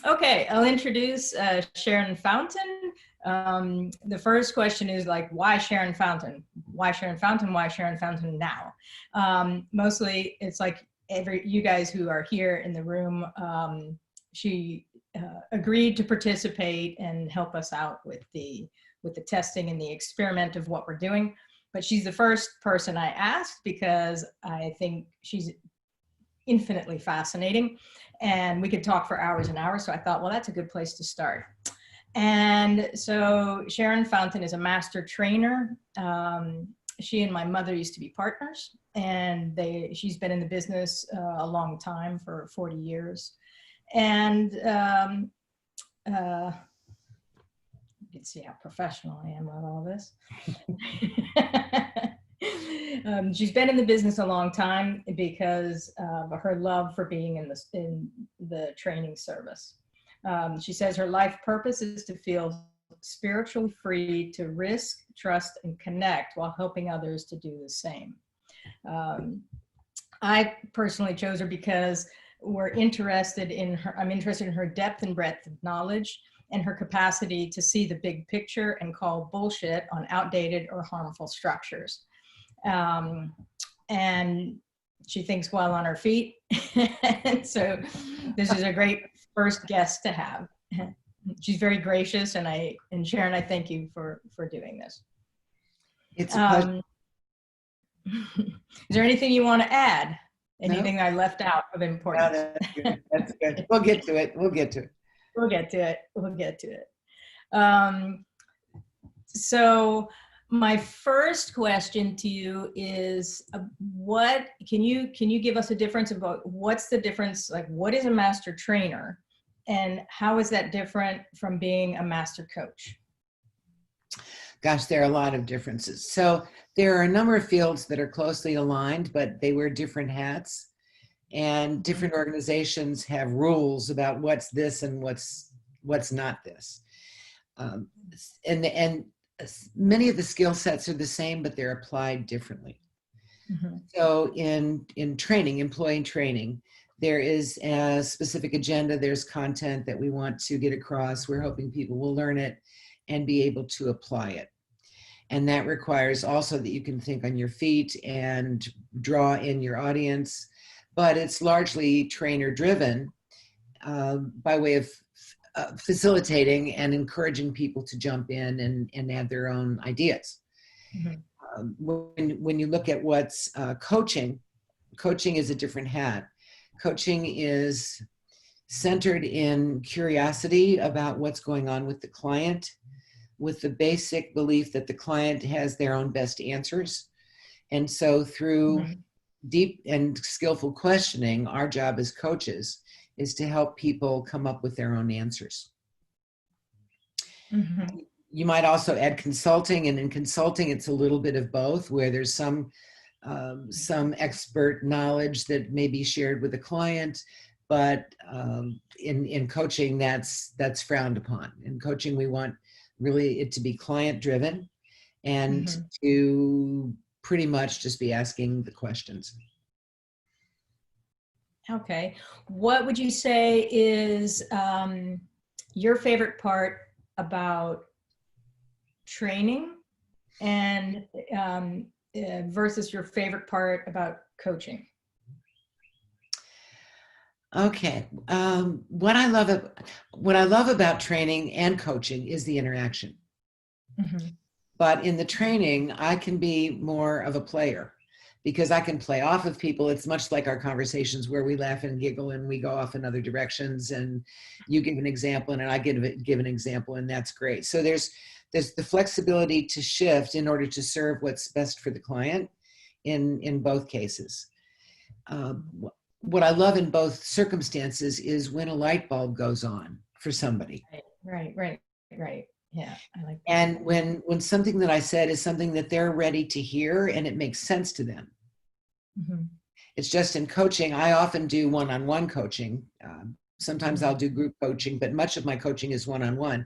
Okay, I'll introduce Sharon Fountain. The first question is like, why Sharon Fountain? Why Sharon Fountain? Why Sharon Fountain now? Mostly, it's like you guys who are here in the room. She agreed to participate and help us out with the testing and the experiment of what we're doing. But she's the first person I asked because I think she's infinitely fascinating and we could talk for hours and hours. So I thought, well, that's a good place to start. And so Sharon Fountain is a master trainer. She and my mother used to be partners, and she's been in the business a long time, for 40 years. And you can see how professional I am with all this. She's been in the business a long time because of her love for being in the training service. She says her life purpose is to feel spiritually free to risk, trust, and connect while helping others to do the same. I personally chose her because I'm interested in her depth and breadth of knowledge and her capacity to see the big picture and call bullshit on outdated or harmful structures. And she thinks well on her feet. And so this is a great first guest to have. She's very gracious, and Sharon, I thank you for doing this. It's a pleasure. Is there anything you want to add? Anything I left out of importance? No, that's good. That's good. We'll get to it. We'll get to it. So my first question to you is, what can you give us a difference about what's the difference? Like, what is a master trainer, and how is that different from being a master coach? Gosh, there are a lot of differences. So there are a number of fields that are closely aligned, but they wear different hats, and different organizations have rules about what's this and what's not this. And many of the skill sets are the same, but they're applied differently. Mm-hmm. So in training, employee training, there is a specific agenda. There's content that we want to get across. We're hoping people will learn it and be able to apply it. And that requires also that you can think on your feet and draw in your audience. But it's largely trainer driven by way of facilitating and encouraging people to jump in and add their own ideas. Mm-hmm. When you look at what's coaching is a different hat. Coaching is centered in curiosity about what's going on with the client, with the basic belief that the client has their own best answers. And so through mm-hmm. deep and skillful questioning, our job as coaches is to help people come up with their own answers. Mm-hmm. You might also add consulting, and in consulting, it's a little bit of both, where there's some expert knowledge that may be shared with the client, but in coaching, that's frowned upon. In coaching, we want really it to be client-driven and mm-hmm. to pretty much just be asking the questions. Okay. What would you say is your favorite part about training and versus your favorite part about coaching? Okay. What I love about training and coaching is the interaction. Mm-hmm. But in the training, I can be more of a player, because I can play off of people. It's much like our conversations where we laugh and giggle and we go off in other directions, and you give an example and I give an example, and that's great. So there's the flexibility to shift in order to serve what's best for the client in both cases. What I love in both circumstances is when a light bulb goes on for somebody. Right. Yeah, I like that. And when something that I said is something that they're ready to hear and it makes sense to them. Mm-hmm. It's just in coaching, I often do one-on-one coaching. Sometimes mm-hmm. I'll do group coaching, but much of my coaching is one-on-one.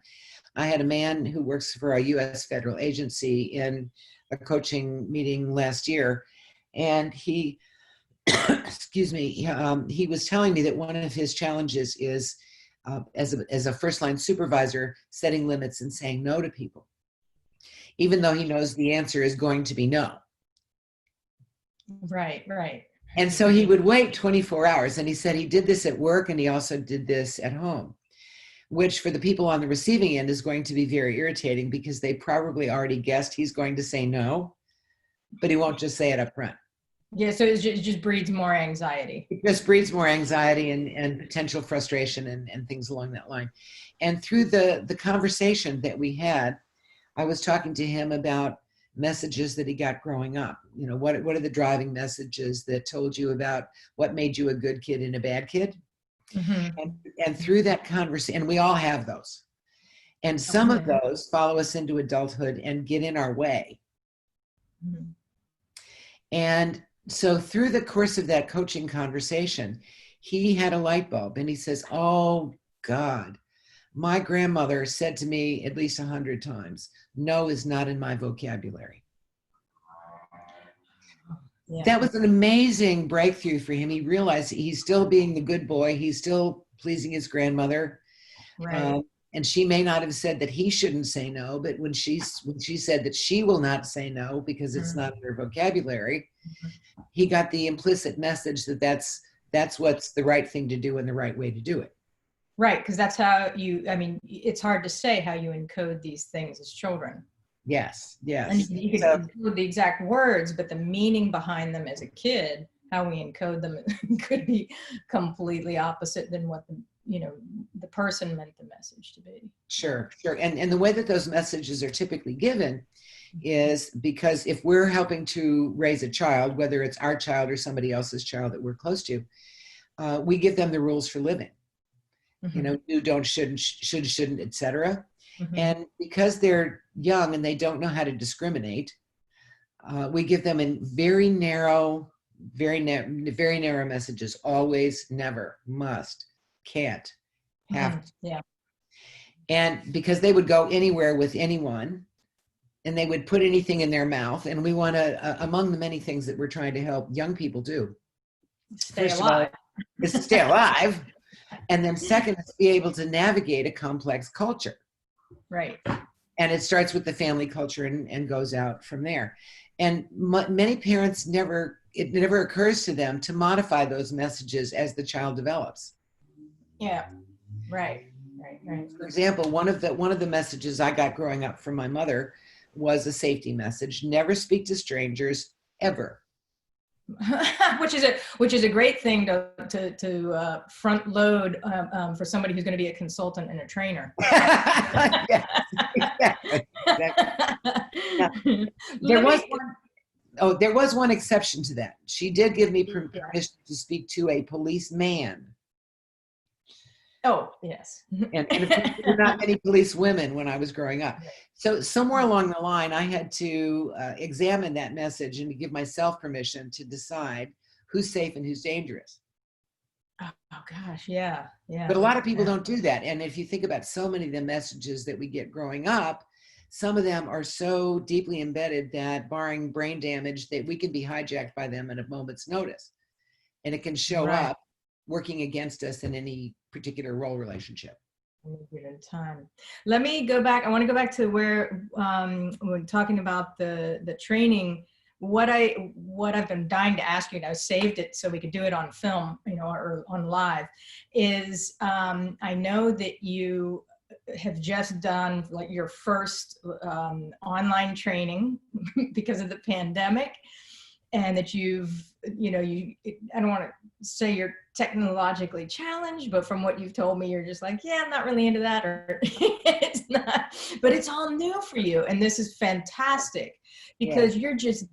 I had a man who works for a U.S. federal agency in a coaching meeting last year, and he, excuse me, he was telling me that one of his challenges is as a first line supervisor, setting limits and saying no to people, even though he knows the answer is going to be no. Right, right. And so he would wait 24 hours. And he said he did this at work and he also did this at home, which for the people on the receiving end is going to be very irritating because they probably already guessed he's going to say no, but he won't just say it up front. Yeah, so it just breeds more anxiety. It just breeds more anxiety and potential frustration and things along that line. And through the conversation that we had, I was talking to him about messages that he got growing up. You know, what are the driving messages that told you about what made you a good kid and a bad kid? Mm-hmm. And through that conversation, and we all have those. And some of those follow us into adulthood and get in our way. Mm-hmm. And so through the course of that coaching conversation, he had a light bulb and he says, oh God, my grandmother said to me at least 100 times, no is not in my vocabulary. Yeah. That was an amazing breakthrough for him. He realized he's still being the good boy. He's still pleasing his grandmother. Right. And she may not have said that he shouldn't say no, but when she said that she will not say no because it's not in her vocabulary, he got the implicit message that that's what's the right thing to do and the right way to do it. Right, because that's how it's hard to say how you encode these things as children. Yes, yes. And you can encode the exact words, but the meaning behind them as a kid, how we encode them could be completely opposite than what the person meant the message to be. Sure. And the way that those messages are typically given is because if we're helping to raise a child, whether it's our child or somebody else's child that we're close to, we give them the rules for living. Mm-hmm. You know, do, don't, shouldn't, etc. Mm-hmm. And because they're young and they don't know how to discriminate, we give them in very narrow messages: always, never, must, can't, have to. Yeah. And because they would go anywhere with anyone and they would put anything in their mouth, and we want to, among the many things that we're trying to help young people do, stay alive. Is to stay alive. And then second is be able to navigate a complex culture. Right. And it starts with the family culture and goes out from there. And many parents it never occurs to them to modify those messages as the child develops. Yeah. Right. For example, one of the messages I got growing up from my mother was a safety message: never speak to strangers ever. which is a great thing to front load for somebody who's going to be a consultant and a trainer. Yes, exactly. Yeah. There was one exception to that. She did give me permission to speak to a policeman. Oh, yes. And there were not many police women when I was growing up. So somewhere along the line, I had to examine that message and to give myself permission to decide who's safe and who's dangerous. Oh gosh, yeah. But a lot of people don't do that. And if you think about so many of the messages that we get growing up, some of them are so deeply embedded that, barring brain damage, that we can be hijacked by them at a moment's notice. And it can show up working against us in any particular role relationship. Let me go back. I want to go back to where we're talking about the training. What I've been dying to ask you, and I saved it so we could do it on film, or on live, is I know that you have just done like your first online training because of the pandemic, and that I don't want to say you're technologically challenged, but from what you've told me, you're just like, yeah, I'm not really into that, or it's not, but it's all new for you. And this is fantastic because you're just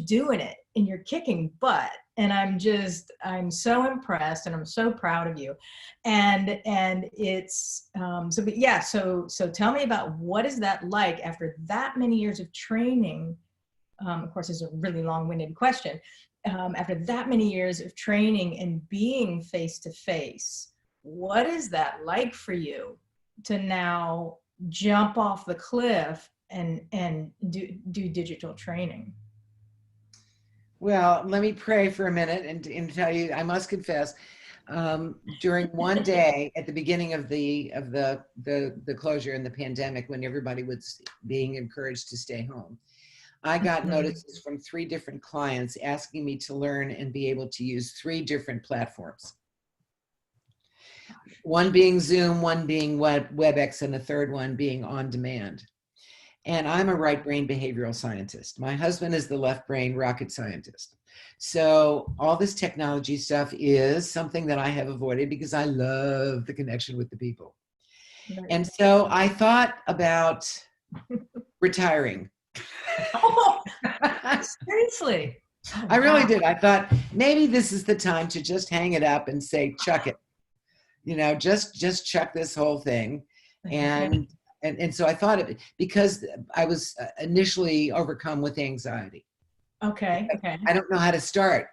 doing it and you're kicking butt. And I'm so impressed and I'm so proud of you. And it's, so tell me about what is that like after that many years of training. Of course, it's a really long-winded question. After that many years of training and being face-to-face, what is that like for you to now jump off the cliff and do digital training? Well, let me pray for a minute and tell you, I must confess, during one day at the beginning of the closure and the pandemic, when everybody was being encouraged to stay home, I got notices from 3 different clients asking me to learn and be able to use 3 different platforms. One being Zoom, one being WebEx, and the third one being on demand. And I'm a right brain behavioral scientist. My husband is the left brain rocket scientist. So all this technology stuff is something that I have avoided because I love the connection with the people. Right. And so I thought about retiring. Oh, seriously? Oh, I really did. I thought maybe this is the time to just hang it up and say, chuck it. You know, just chuck this whole thing. And so I thought it, because I was initially overcome with anxiety. Okay. I don't know how to start.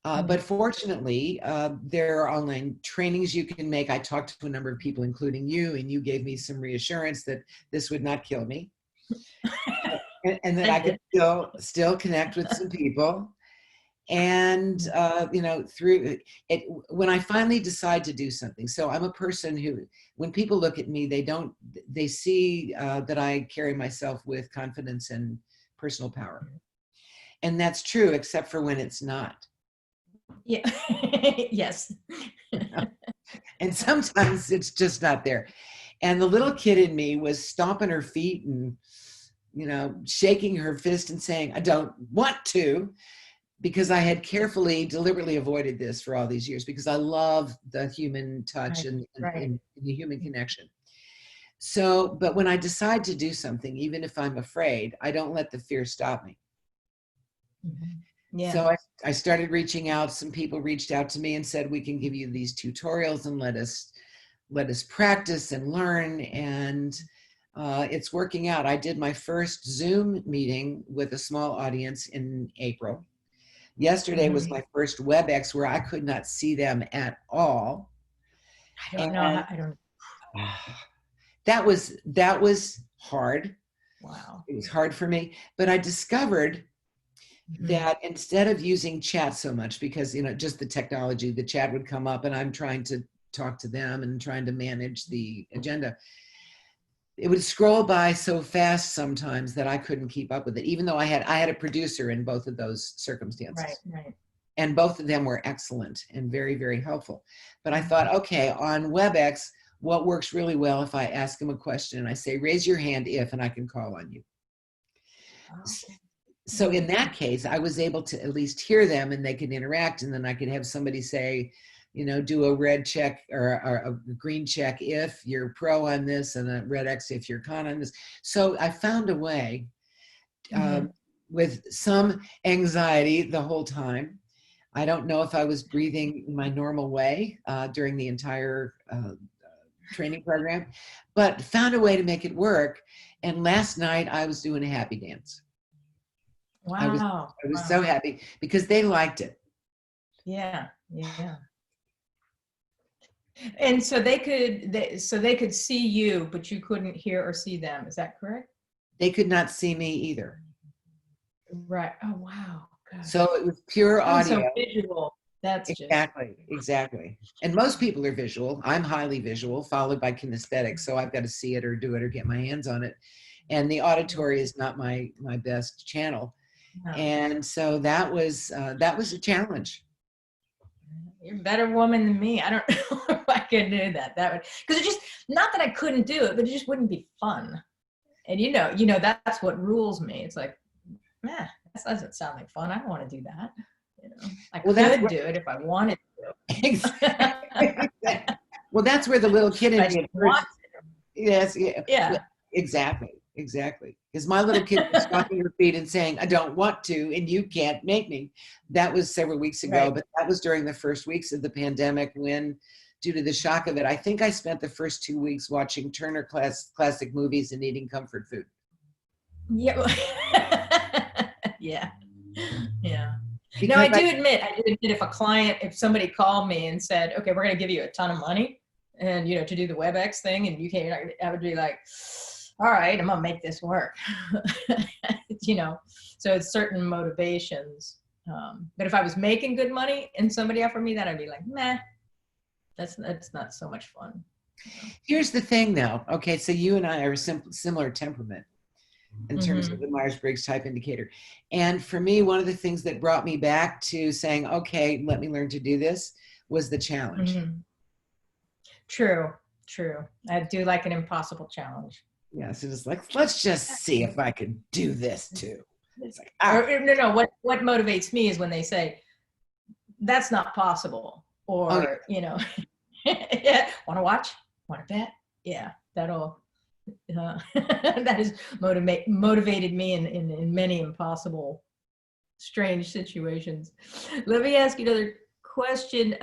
But fortunately, there are online trainings you can make. I talked to a number of people, including you, and you gave me some reassurance that this would not kill me. and that I could still connect with some people. And, you know, through it, when I finally decide to do something. So I'm a person who, when people look at me, they see that I carry myself with confidence and personal power. And that's true, except for when it's not. Yeah. Yes. And sometimes it's just not there. And the little kid in me was stomping her feet and, you know, shaking her fist and saying, I don't want to, because I had carefully, deliberately avoided this for all these years, because I love the human touch and the human connection. So, but when I decide to do something, even if I'm afraid, I don't let the fear stop me. Yeah. So I started reaching out. Some people reached out to me and said, we can give you these tutorials and let us practice and learn. And it's working out. I did my first Zoom meeting with a small audience in April. Yesterday was my first WebEx where I could not see them at all. I don't know. I don't. That was hard. Wow. It was hard for me, but I discovered that instead of using chat so much, because, you know, just the technology, the chat would come up and I'm trying to talk to them and trying to manage the agenda. It would scroll by so fast sometimes that I couldn't keep up with it, even though I had a producer in both of those circumstances. Right. And both of them were excellent and very, very helpful. But I thought, okay, on WebEx, what works really well if I ask them a question and I say, raise your hand if, and I can call on you. Okay. So in that case, I was able to at least hear them and they could interact, and then I could have somebody say, you know, do a red check or a green check if you're pro on this, and a red X if you're con on this. So I found a way with some anxiety the whole time. I don't know if I was breathing in my normal way during the entire training program, but found a way to make it work. And last night I was doing a happy dance. Wow. I was so happy because they liked it. Yeah. And so they could see you, but you couldn't hear or see them. Is that correct? They could not see me either. Right. Oh, wow. God. So it was pure audio. So visual. That's exactly. And most people are visual. I'm highly visual, followed by kinesthetic. So I've got to see it or do it or get my hands on it. And the auditory is not my best channel. No. And so that was a challenge. You're a better woman than me. I don't know if I could do that. That would, because it just, not that I couldn't do it, but it just wouldn't be fun. And you know, that's what rules me. It's like, that doesn't sound like fun. I don't want to do that. You know, I could do it if I wanted to. Exactly. Well, that's where the little kid in me. Yes. Yeah. Exactly. Because my little kid was stomping her feet and saying, I don't want to, and you can't make me. That was several weeks ago, but that was during the first weeks of the pandemic when, due to the shock of it, I think I spent the first 2 weeks watching Turner classic movies and eating comfort food. Yeah. Yeah. No, I do admit if somebody called me and said, okay, we're going to give you a ton of money and, you know, to do the WebEx thing, and you can't, I would be like, all right, I'm going to make this work. You know, so it's certain motivations. But if I was making good money and somebody offered me that, I'd be like, meh, that's not so much fun. Here's the thing though. Okay, so you and I are similar temperament in terms of the Myers-Briggs type indicator. And for me, one of the things that brought me back to saying, okay, let me learn to do this was the challenge. True. I do like an impossible challenge. Yes, it is like, let's just see if I can do this too. It's like, no. What motivates me is when they say, that's not possible. Or, yeah, want to watch? Want to bet? Yeah, that'll, that has motivated me in many impossible, strange situations. Let me ask you another question.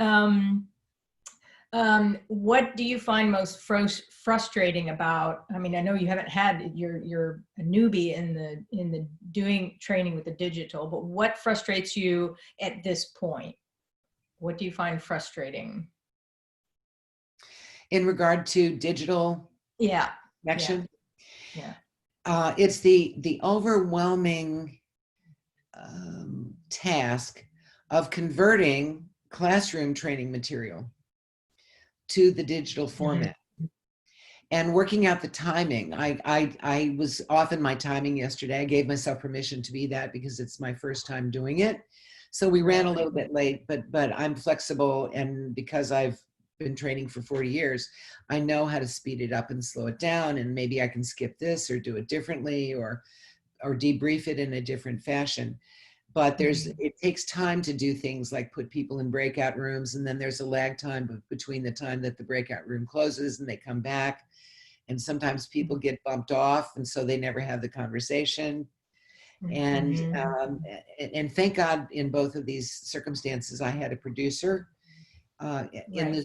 What do you find most frustrating about, I mean, I know you haven't had, you're a newbie in the doing training with the digital, but what frustrates you at this point? What do you find frustrating? In regard to digital connection? Yeah. It's the overwhelming task of converting classroom training material to the digital format and working out the timing. I was off in my timing yesterday. I gave myself permission to be that because it's my first time doing it. So we ran a little bit late, but I'm flexible, and because I've been training for 40 years, I know how to speed it up and slow it down, and maybe I can skip this or do it differently or debrief it in a different fashion. But it takes time to do things like put people in breakout rooms, and then there's a lag time between the time that the breakout room closes and they come back. And sometimes people get bumped off, and so they never have the conversation. And thank God in both of these circumstances, I had a producer. In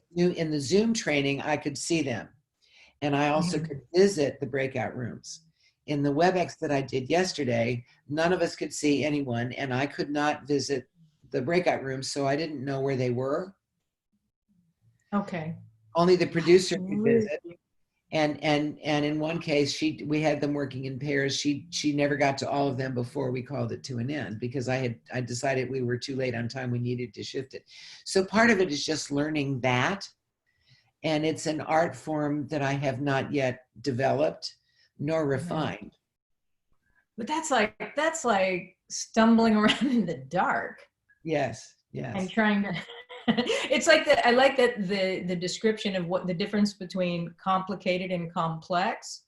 the Zoom training, I could see them, and I also could visit the breakout rooms. In the WebEx that I did yesterday, none of us could see anyone, and I could not visit the breakout rooms, so I didn't know where they were. Okay. Only the producer could visit. And in one case, we had them working in pairs. She never got to all of them before we called it to an end, because I decided we were too late on time. We needed to shift it. So part of it is just learning that, and it's an art form that I have not yet developed nor refined. But that's like stumbling around in the dark. Yes. And trying to it's like I like that the description of what the difference between complicated and complex.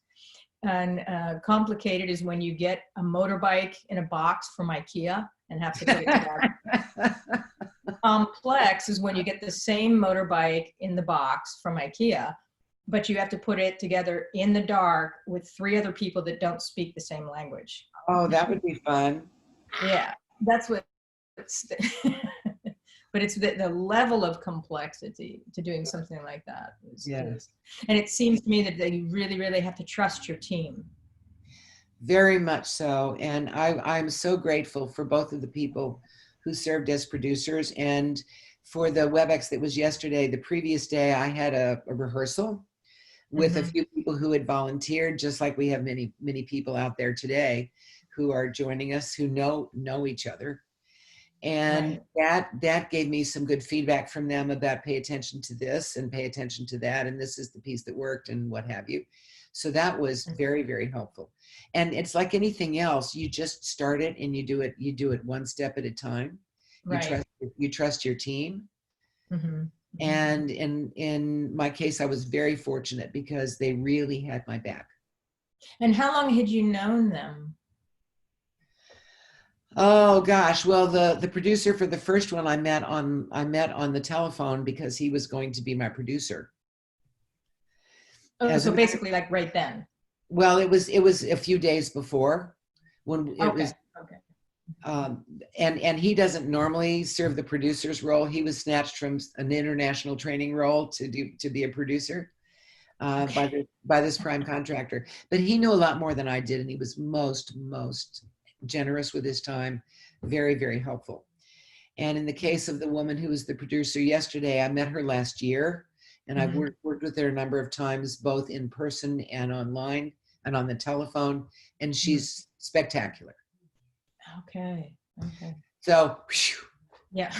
And complicated is when you get a motorbike in a box from IKEA and have to put it together. Complex is when you get the same motorbike in the box from IKEA, but you have to put it together in the dark with 3 other people that don't speak the same language. Oh, that would be fun. Yeah, that's what it's but it's the level of complexity to doing something like that. And it seems to me that you really, really have to trust your team. Very much so. And I'm so grateful for both of the people who served as producers. And for the WebEx that was yesterday, the previous day, I had a rehearsal with a few people who had volunteered, just like we have many, many people out there today who are joining us who know each other. And that gave me some good feedback from them about pay attention to this and pay attention to that. And this is the piece that worked and what have you. So that was very, very helpful. And it's like anything else. You just start it and you do it one step at a time. You trust your team. And in my case, I was very fortunate because they really had my back. And how long had you known them? Oh gosh, well, the producer for the first one I met on the telephone because he was going to be my producer. Oh, so basically like right then. Well, it was a few days before when it was. And he doesn't normally serve the producer's role. He was snatched from an international training role to be a producer by this prime contractor. But he knew a lot more than I did, and he was most generous with his time, very, very helpful. And in the case of the woman who was the producer yesterday, I met her last year, and I've worked with her a number of times, both in person and online and on the telephone, and she's spectacular. Okay. So, whew, Yeah.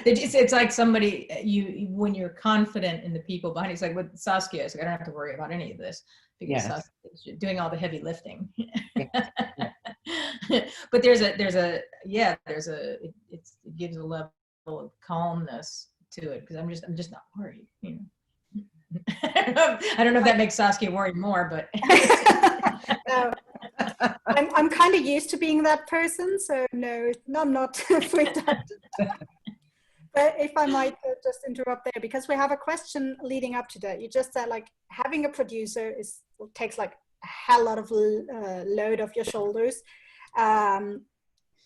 It's like somebody, when you're confident in the people behind you, it's like with Saskia, it's like, I don't have to worry about any of this because yes, Saskia's doing all the heavy lifting. yes, yes. But it gives a level of calmness to it because I'm just not worried, you know. I don't know if that makes Saskia worry more, but No, I'm kind of used to being that person, so no, I'm not freaked out. But if I might just interrupt there, because we have a question leading up to that. You just said like having a producer takes like a hell lot of load off your shoulders.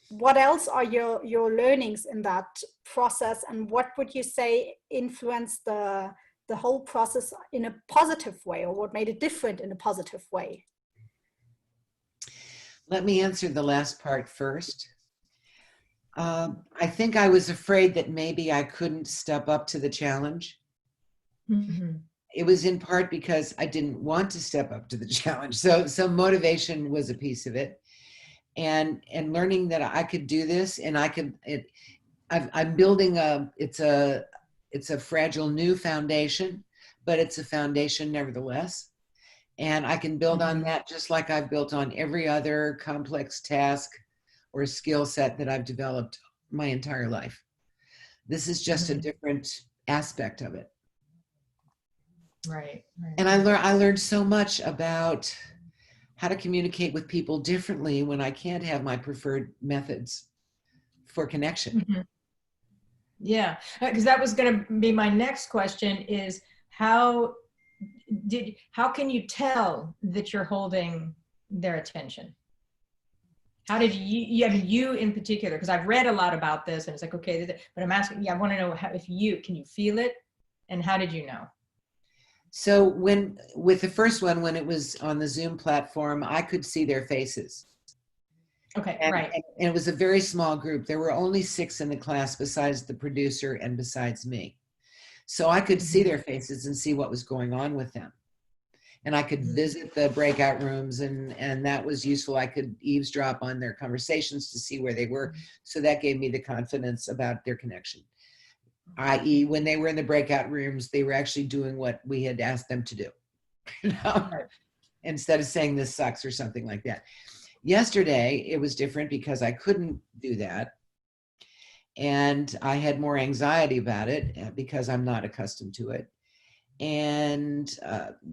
What else are your learnings in that process, and what would you say influenced the whole process in a positive way, or what made it different in a positive way? Let me answer the last part first. I think I was afraid that maybe I couldn't step up to the challenge. mm-hmm. It was in part because I didn't want to step up to the challenge. So motivation was a piece of it, and learning that I could do this, and I'm building it's a fragile new foundation, but it's a foundation nevertheless. And I can build on that just like I've built on every other complex task or skill set that I've developed my entire life. This is just a different aspect of it. Right. And I learned so much about how to communicate with people differently when I can't have my preferred methods for connection. Mm-hmm. Yeah, because that was going to be my next question is how can you tell that you're holding their attention? How did I mean, you in particular, because I've read a lot about this and it's like, okay, but I'm asking, I want to know can you feel it? And how did you know? So with the first one, when it was on the Zoom platform, I could see their faces. Okay, And it was a very small group. There were only 6 in the class besides the producer and besides me. So I could see their faces and see what was going on with them. And I could visit the breakout rooms, and that was useful. I could eavesdrop on their conversations to see where they were. So that gave me the confidence about their connection. i.e., when they were in the breakout rooms, they were actually doing what we had asked them to do. You know? Instead of saying this sucks or something like that. Yesterday, it was different because I couldn't do that. And I had more anxiety about it because I'm not accustomed to it. And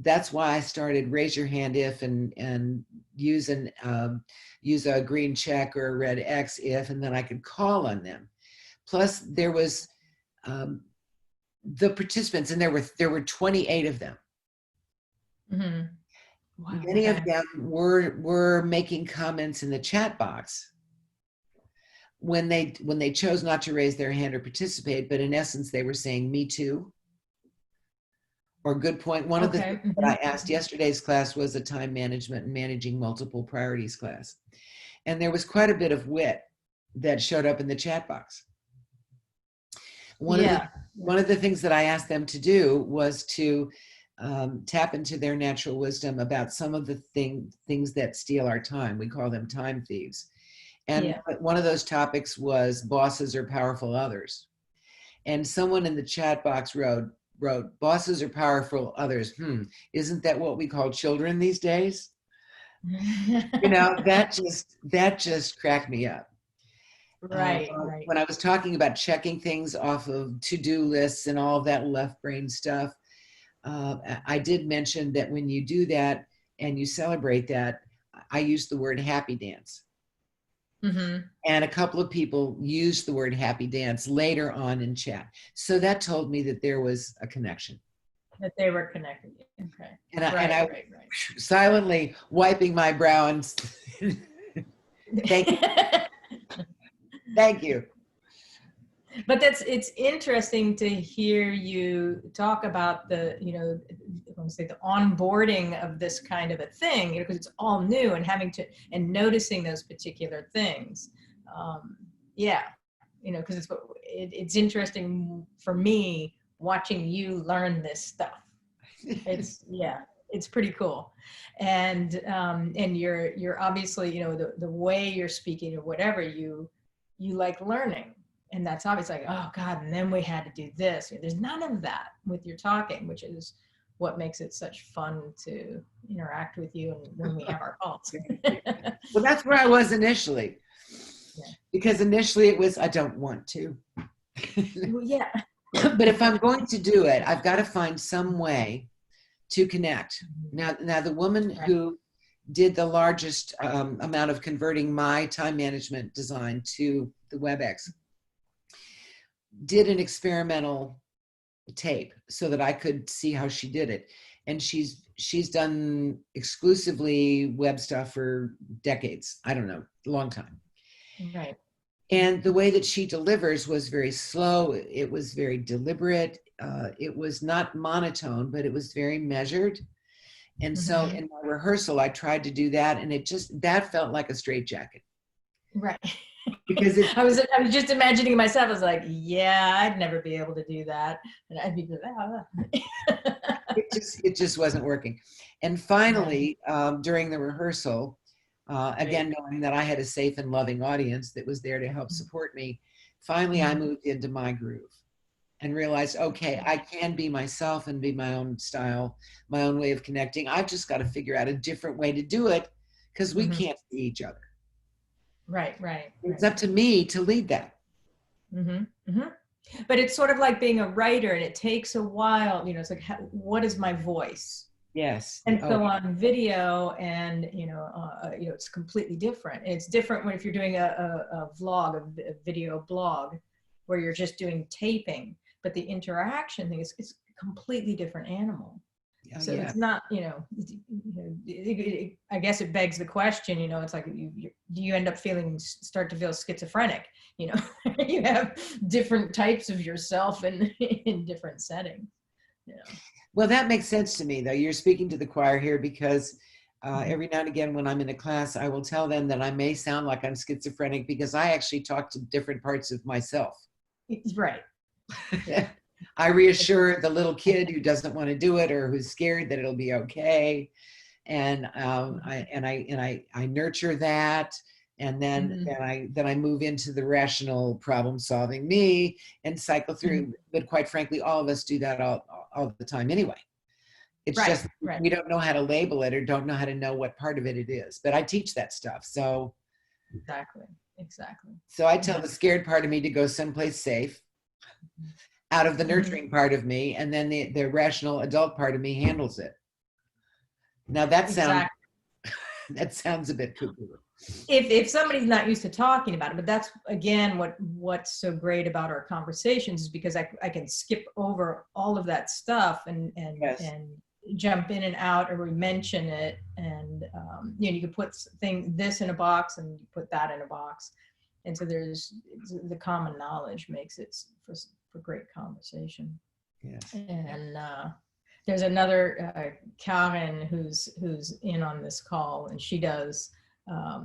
that's why I started raise your hand if and use a green check or a red X if, and then I could call on them. Plus there was the participants, and there were 28 of them. Mm-hmm. Wow, Many of them were making comments in the chat box when they chose not to raise their hand or participate, but in essence they were saying me too. Or good point. One of the things that I asked yesterday's class was a time management and managing multiple priorities class. And there was quite a bit of wit that showed up in the chat box. One of the things that I asked them to do was to tap into their natural wisdom about some of the things that steal our time. We call them time thieves. And one of those topics was bosses or powerful others. And someone in the chat box wrote, bosses are powerful others. Isn't that what we call children these days? You know, that just cracked me up. Right. When I was talking about checking things off of to-do lists and all of that left brain stuff, I did mention that when you do that and you celebrate that, I use the word happy dance. And a couple of people used the word happy dance later on in chat. So that told me that there was a connection. That they were connected. Okay. And I silently wiping my brow and thank you. Thank you. But it's interesting to hear you talk about the, I want to say the onboarding of this kind of a thing, because it's all new and noticing those particular things. Because it's interesting for me watching you learn this stuff. It's pretty cool. And you're obviously, the way you're speaking or whatever, you like learning. And that's obvious, like, oh God, and then we had to do this. There's none of that with your talking, which is what makes it such fun to interact with you and when we have our calls. Well, that's where I was initially. Yeah. Because initially it was, I don't want to. Yeah. But if I'm going to do it, I've got to find some way to connect. Now the woman who did the largest amount of converting my time management design to the WebEx did an experimental tape so that I could see how she did it. And she's done exclusively web stuff for decades. I don't know, a long time. Right. And the way that she delivers was very slow. It was very deliberate. It was not monotone, but it was very measured. And so in my rehearsal, I tried to do that, and that felt like a straitjacket. Right. Because I was just imagining myself. I was like, yeah, I'd never be able to do that, and I'd be it just wasn't working. And finally, during the rehearsal, again, knowing that I had a safe and loving audience that was there to help support me, finally I moved into my groove and realized, okay, I can be myself and be my own style, my own way of connecting. I've just got to figure out a different way to do it because we can't see each other. Right. It's up to me to lead that. But it's sort of like being a writer, and it takes a while. It's like, what is my voice? Yes. And so on video, and it's completely different. It's different if you're doing a vlog, a video blog, where you're just doing taping. But the interaction thing is a completely different animal. So it's not, I guess it begs the question, it's like, do you end up start to feel schizophrenic? You have different types of yourself in different settings. Well, that makes sense to me, though. You're speaking to the choir here, because every now and again when I'm in a class, I will tell them that I may sound like I'm schizophrenic because I actually talk to different parts of myself. Right. I reassure the little kid who doesn't want to do it or who's scared that it'll be okay, and I nurture that, and then I move into the rational problem solving me and cycle through. But quite frankly, all of us do that all the time anyway. It's just we don't know how to label it or don't know how to know what part of it is. But I teach that stuff, so exactly. So I tell the scared part of me to go someplace safe, out of the nurturing part of me, and then the rational adult part of me handles it. Now that sounds a bit cuckoo. If somebody's not used to talking about it, but that's again what's so great about our conversations, is because I can skip over all of that stuff and jump in and out, or we mention it, and you can put this in a box and you put that in a box, and so there's the common knowledge makes it for great conversation. Yes. And there's another Karen who's in on this call, and she knows a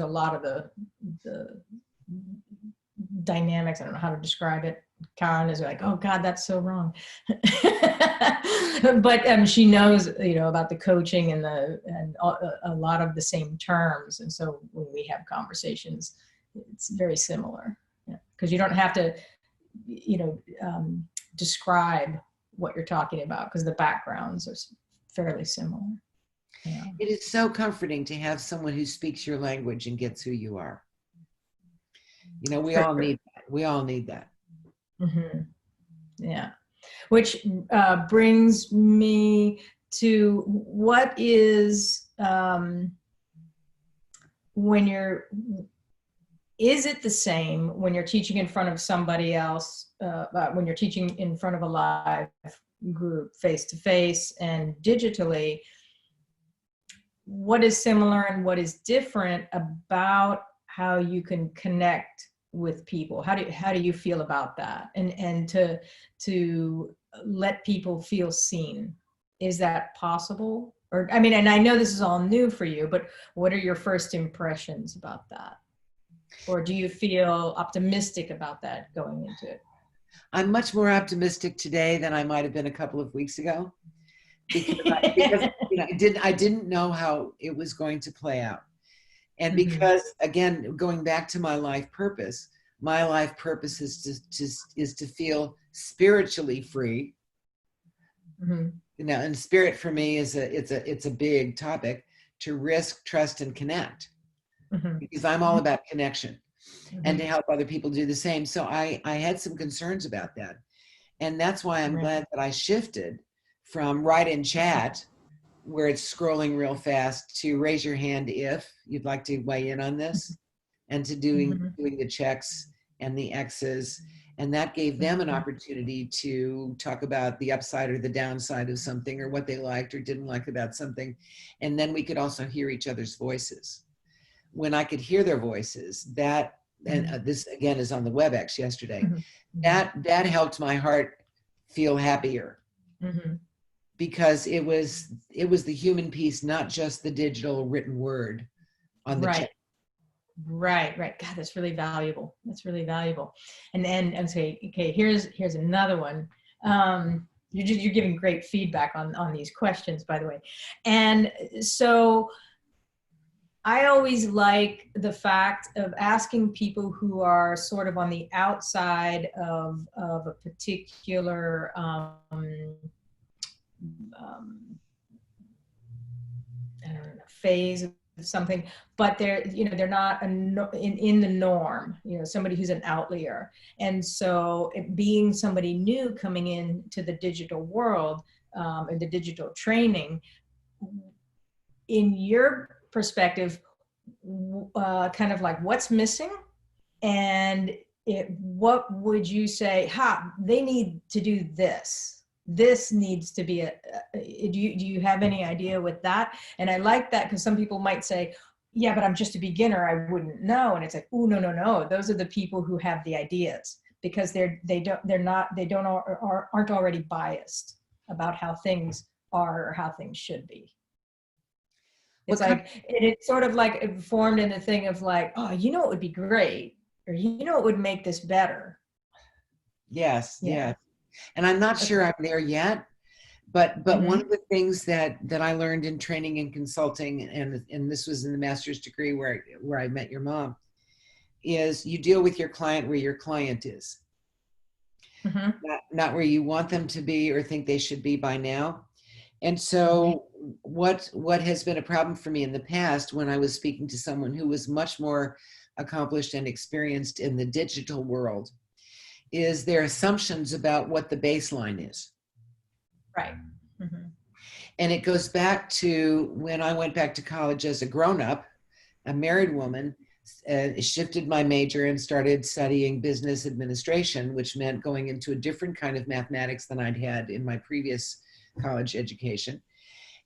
lot of the dynamics. I don't know how to describe it. Karen is like, oh God, that's so wrong. But she knows, about the coaching and a lot of the same terms. And so when we have conversations, it's very similar, because you don't have to, describe what you're talking about, because the backgrounds are fairly similar. Yeah. It is so comforting to have someone who speaks your language and gets who you are. We all need that. We all need that. Yeah. Which brings me to what is is it the same when you're teaching in front of somebody else, when you're teaching in front of a live group, face-to-face and digitally? What is similar and what is different about how you can connect with people? How do you feel about that? And to let people feel seen, is that possible? Or, and I know this is all new for you, but what are your first impressions about that? Or do you feel optimistic about that going into it? I'm much more optimistic today than I might have been a couple of weeks ago, because I didn't know how it was going to play out. And Mm-hmm. because, again, going back to my life purpose is to feel spiritually free. Mm-hmm. And spirit for me is it's a big topic, to risk, trust, and connect, Mm-hmm. because I'm all about connection, Mm-hmm. and to help other people do the same. So I had some concerns about that. And that's why I'm glad that I shifted from write in chat, where it's scrolling real fast, to raise your hand if you'd like to weigh in on this, and to doing the checks and the X's. And that gave them an opportunity to talk about the upside or the downside of something, or what they liked or didn't like about something. And then we could also hear each other's voices. When I could hear their voices, that, and this again is on the WebEx yesterday, that helped my heart feel happier. Because it was the human piece, not just the digital written word on the check. Right. God, that's really valuable. That's really valuable. And okay, here's another one. You're giving great feedback on these questions, by the way. And so I always like the fact of asking people who are sort of on the outside of a particular I don't know, phase of something, but they're not in the norm, somebody who's an outlier. And so being somebody new coming into the digital world, and the digital training, in your perspective, kind of like what's missing, and what would you say, they need to do this needs to be do you have any idea with that? And I like that, because some people might say, yeah, but I'm just a beginner, I wouldn't know. And it's like, oh, no, those are the people who have the ideas, because aren't already biased about how things are or how things should be. It's it's sort of like it formed in a thing of like, oh, it would be great, or it would make this better. Yes. And I'm not sure I'm there yet, but one of the things that I learned in training and consulting, and this was in the master's degree where I met your mom, is you deal with your client where your client is, not where you want them to be or think they should be by now. And so what has been a problem for me in the past, when I was speaking to someone who was much more accomplished and experienced in the digital world, is their assumptions about what the baseline is. Right. And it goes back to when I went back to college as a grown-up, a married woman, shifted my major and started studying business administration, which meant going into a different kind of mathematics than I'd had in my previous college education.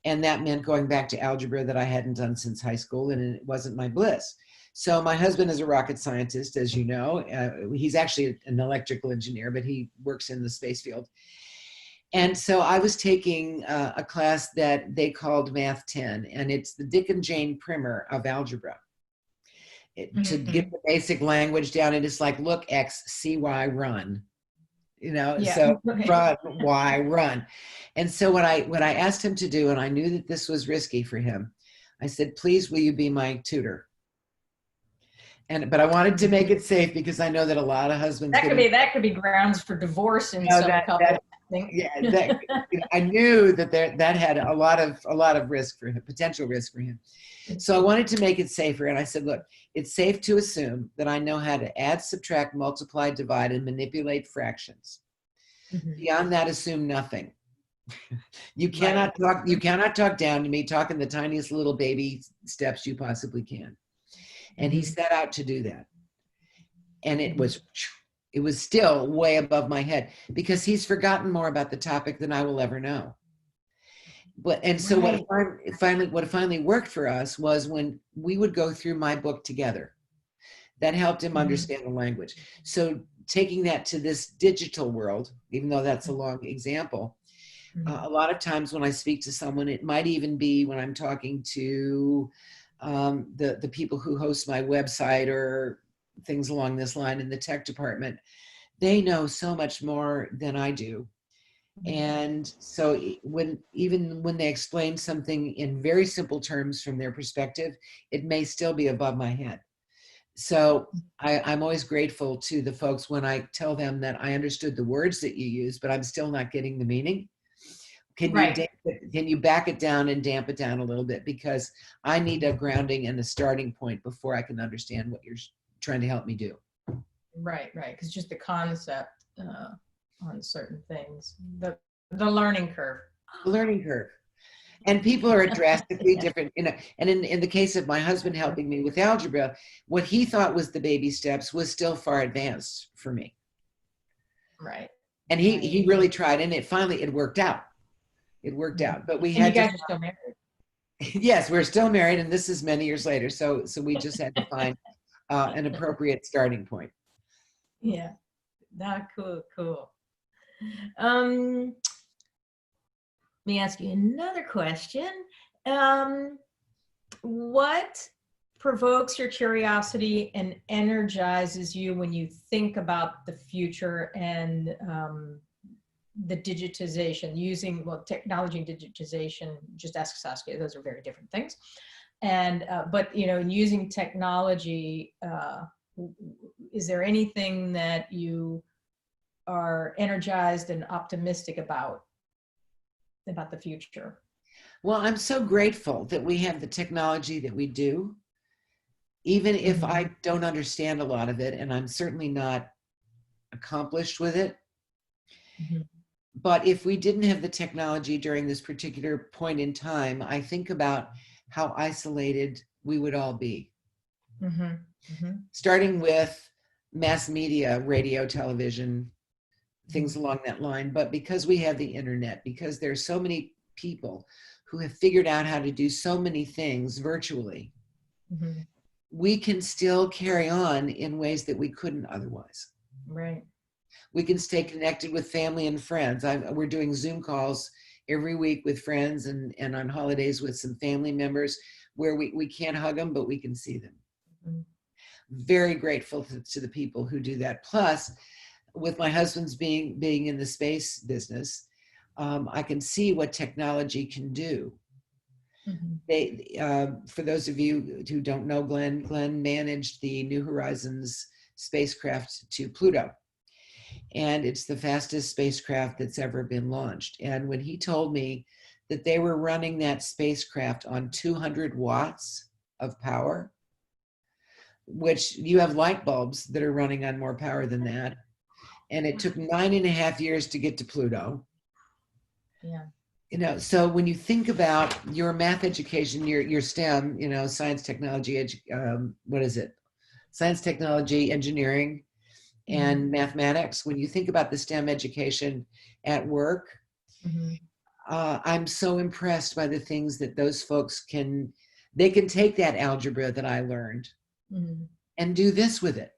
And that meant going back to algebra that I hadn't done since high school, and it wasn't my bliss. So my husband is a rocket scientist, as you know. He's actually an electrical engineer, but he works in the space field. And so I was taking a class that they called Math 10, and it's the Dick and Jane primer of algebra. To get the basic language down, and it's like, look, X, see Y, run. So run, Y, run. And so what I asked him to do, and I knew that this was risky for him, I said, please, will you be my tutor? But I wanted to make it safe, because I know that a lot of husbands that could be grounds for divorce in some couples. I knew that had a lot of risk for him, potential risk for him. So I wanted to make it safer, and I said, look, it's safe to assume that I know how to add, subtract, multiply, divide, and manipulate fractions. Beyond that, assume nothing. You cannot talk down to me. Talk in the tiniest little baby steps you possibly can. And he set out to do that. And it was still way above my head, because he's forgotten more about the topic than I will ever know. What finally worked for us was when we would go through my book together. That helped him understand the language. So taking that to this digital world, even though that's a long example, a lot of times when I speak to someone, it might even be when I'm talking to the people who host my website or things along this line in the tech department, they know so much more than I do. And so even when they explain something in very simple terms from their perspective, it may still be above my head. So I'm always grateful to the folks when I tell them that I understood the words that you use, but I'm still not getting the meaning. Can you back it down and damp it down a little bit? Because I need a grounding and a starting point before I can understand what you're trying to help me do. Right. Because just the concept on certain things, the learning curve. The learning curve. And people are drastically different. And in the case of my husband helping me with algebra, what he thought was the baby steps was still far advanced for me. Right. And he really tried, and it worked out. It worked out. But you guys are still married. Yes, we're still married, and this is many years later. So we just had to find an appropriate starting point. Yeah. Cool. Let me ask you another question. What provokes your curiosity and energizes you when you think about the future and the digitization, using, technology and digitization, just ask Saskia, those are very different things. And, but, using technology, is there anything that you are energized and optimistic about the future? Well, I'm so grateful that we have the technology that we do, even if I don't understand a lot of it, and I'm certainly not accomplished with it. But if we didn't have the technology during this particular point in time, I think about how isolated we would all be. Starting with mass media, radio, television, things along that line. But because we have the internet, because there's so many people who have figured out how to do so many things virtually, we can still carry on in ways that we couldn't otherwise. Right. We can stay connected with family and friends. We're doing Zoom calls every week with friends and on holidays with some family members where we can't hug them, but we can see them. Very grateful to the people who do that. Plus, with my husband's being in the space business, I can see what technology can do. For those of you who don't know Glenn managed the New Horizons spacecraft to Pluto. And it's the fastest spacecraft that's ever been launched. And when he told me that they were running that spacecraft on 200 watts of power, which you have light bulbs that are running on more power than that. And it took 9.5 years to get to Pluto. Yeah. So when you think about your math education, your STEM, science, technology, science, technology, engineering, and mathematics, when you think about the STEM education at work, I'm so impressed by the things that those folks can take that algebra that I learned and do this with it.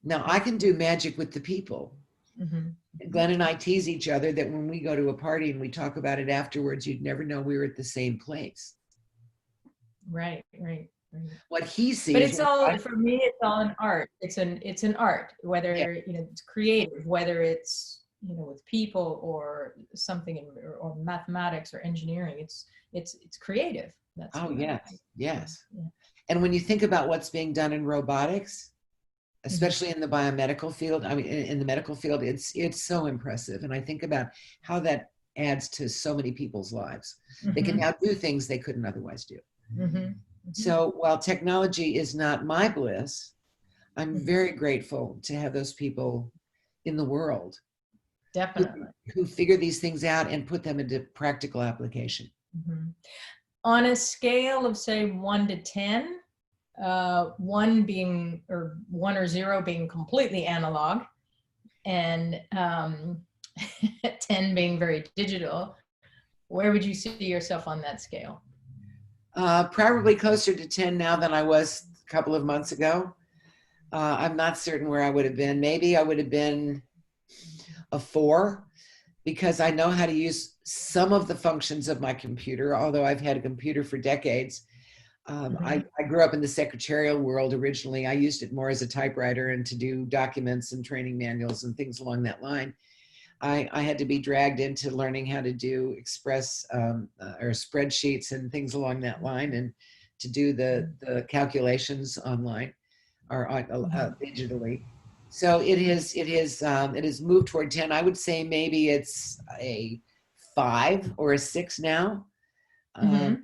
Now I can do magic with the people. Glenn and I tease each other that when we go to a party and we talk about it afterwards, you'd never know we were at the same place. Right. What he sees, but it's all for me. It's all an art. It's an art. Whether it's creative, whether it's with people or something or mathematics or engineering. It's creative. That's yes. And when you think about what's being done in robotics, especially in the biomedical field, in the medical field, it's so impressive. And I think about how that adds to so many people's lives. They can now do things they couldn't otherwise do. So while technology is not my bliss, I'm very grateful to have those people in the world. Definitely. Who figure these things out and put them into practical application. On a scale of say 1 to 10, 1 being, or 1 or 0 being completely analog, and 10 being very digital, where would you see yourself on that scale? Probably closer to 10 now than I was a couple of months ago. I'm not certain where I would have been. Maybe I would have been a 4, because I know how to use some of the functions of my computer, although I've had a computer for decades. I grew up in the secretarial world originally. I used it more as a typewriter and to do documents and training manuals and things along that line. I had to be dragged into learning how to do Express or spreadsheets and things along that line, and to do the calculations online or digitally. So it has moved toward 10. I would say maybe it's a 5 or a 6 now. And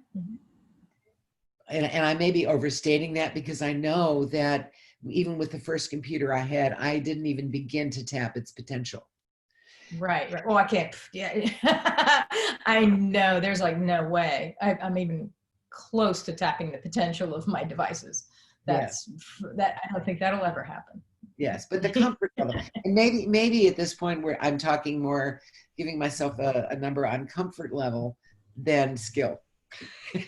I may be overstating that, because I know that even with the first computer I had, I didn't even begin to tap its potential. Right. Oh, I can't. Yeah. I know there's like no way I'm even close to tapping the potential of my devices. That I don't think that'll ever happen. Yes, but the comfort level, and maybe at this point where I'm talking more, giving myself a number on comfort level than skill.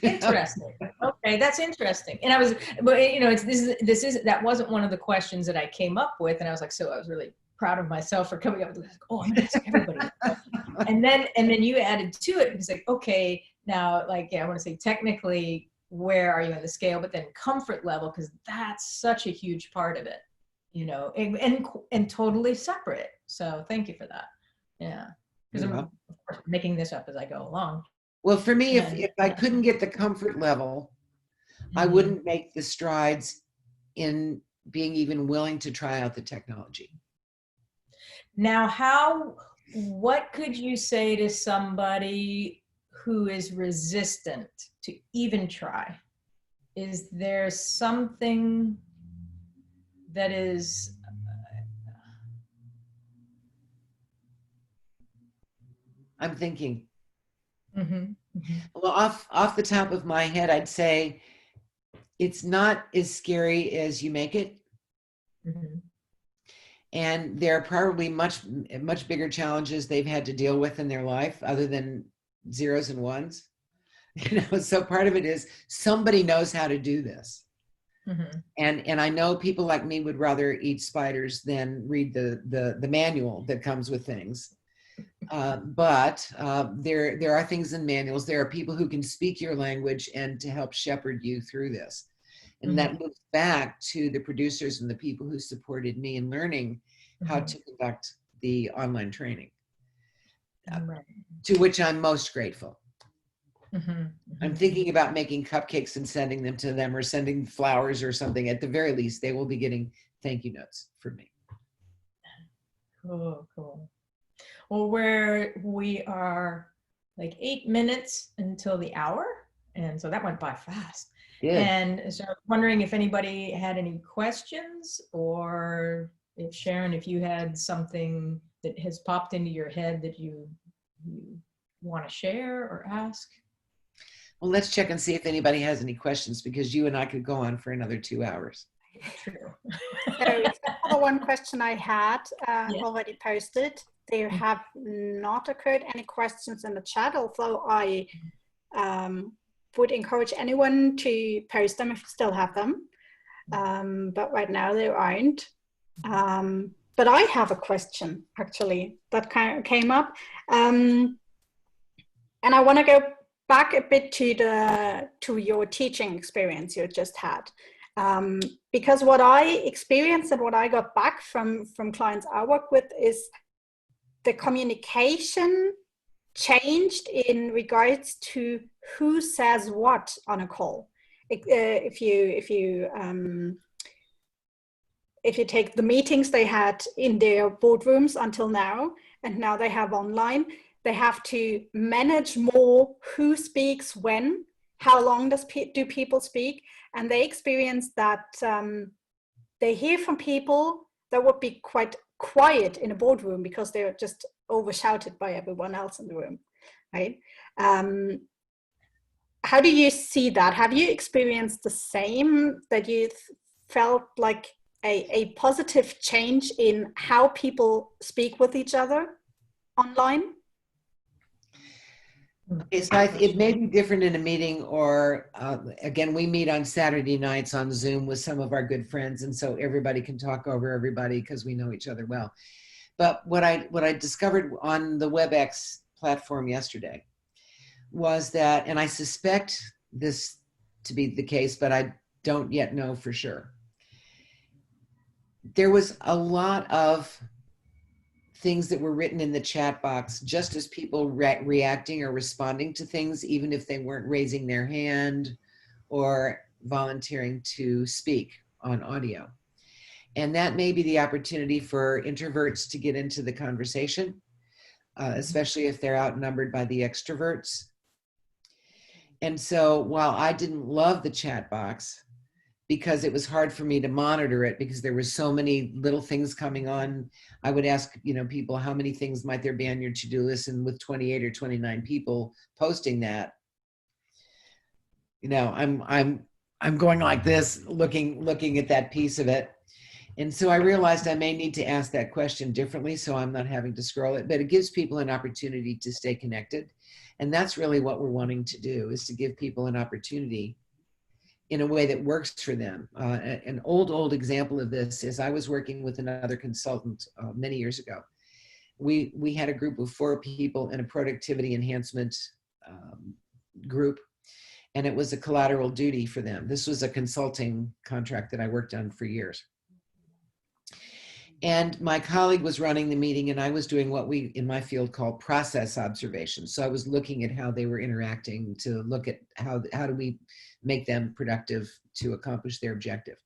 Interesting. Okay, that's interesting. And but that wasn't one of the questions that I came up with, and I was like, so I was really proud of myself for coming up with this. Oh, I'm gonna ask everybody that question. And then you added to it, because like, okay, now like, yeah, I want to say technically, where are you on the scale, but then comfort level, because that's such a huge part of it, and totally separate. So thank you for that. Yeah, because I'm of course making this up as I go along. Well, for me, if I couldn't get the comfort level, I wouldn't make the strides in being even willing to try out the technology. Now, what could you say to somebody who is resistant to even try? Is there something that is I'm thinking. Well, off the top of my head, I'd say it's not as scary as you make it. And there are probably much bigger challenges they've had to deal with in their life, other than zeros and ones. So part of it is somebody knows how to do this. And I know people like me would rather eat spiders than read the manual that comes with things. But there are things in manuals. There are people who can speak your language and to help shepherd you through this. And that moves back to the producers and the people who supported me in learning how to conduct the online training, to which I'm most grateful. I'm thinking about making cupcakes and sending them to them, or sending flowers or something. At the very least, they will be getting thank you notes from me. Cool. Well, we are like 8 minutes until the hour. And so that went by fast. Yeah. And so I was wondering if anybody had any questions, or if Sharon, if you had something that has popped into your head that you want to share or ask. Well, let's check and see if anybody has any questions, because you and I could go on for another 2 hours. True. So the one question I had already posted, there have not occurred any questions in the chat, although I would encourage anyone to post them if you still have them. But right now there aren't. But I have a question actually that kind of came up. And I want to go back a bit to your teaching experience you just had. Because what I experienced and what I got back from clients I work with is the communication changed in regards to who says what on a call. If you take the meetings they had in their boardrooms until now, and now they have online, they have to manage more who speaks when, how long do people speak, and they experience that they hear from people that would be quite quiet in a boardroom because they're just overshouted by everyone else in the room, right? How do you see that? Have you experienced the same, that you felt like a positive change in how people speak with each other online? It may be different in a meeting, or again, we meet on Saturday nights on Zoom with some of our good friends, and so everybody can talk over everybody because we know each other well. But what I discovered on the WebEx platform yesterday was that, and I suspect this to be the case, but I don't yet know for sure, there was a lot of things that were written in the chat box, just as people reacting or responding to things, even if they weren't raising their hand or volunteering to speak on audio. And that may be the opportunity for introverts to get into the conversation, especially if they're outnumbered by the extroverts. And so while I didn't love the chat box, because it was hard for me to monitor it because there were so many little things coming on, I would ask, people, how many things might there be on your to-do list? And with 28 or 29 people posting that, I'm going like this, looking at that piece of it. And so I realized I may need to ask that question differently, so I'm not having to scroll it, but it gives people an opportunity to stay connected. And that's really what we're wanting to do, is to give people an opportunity in a way that works for them. An old example of this is I was working with another consultant many years ago. We had a group of 4 people in a productivity enhancement group, and it was a collateral duty for them. This was a consulting contract that I worked on for years. And my colleague was running the meeting, and I was doing what we in my field call process observation. So I was looking at how they were interacting to look at how do we make them productive to accomplish their objective.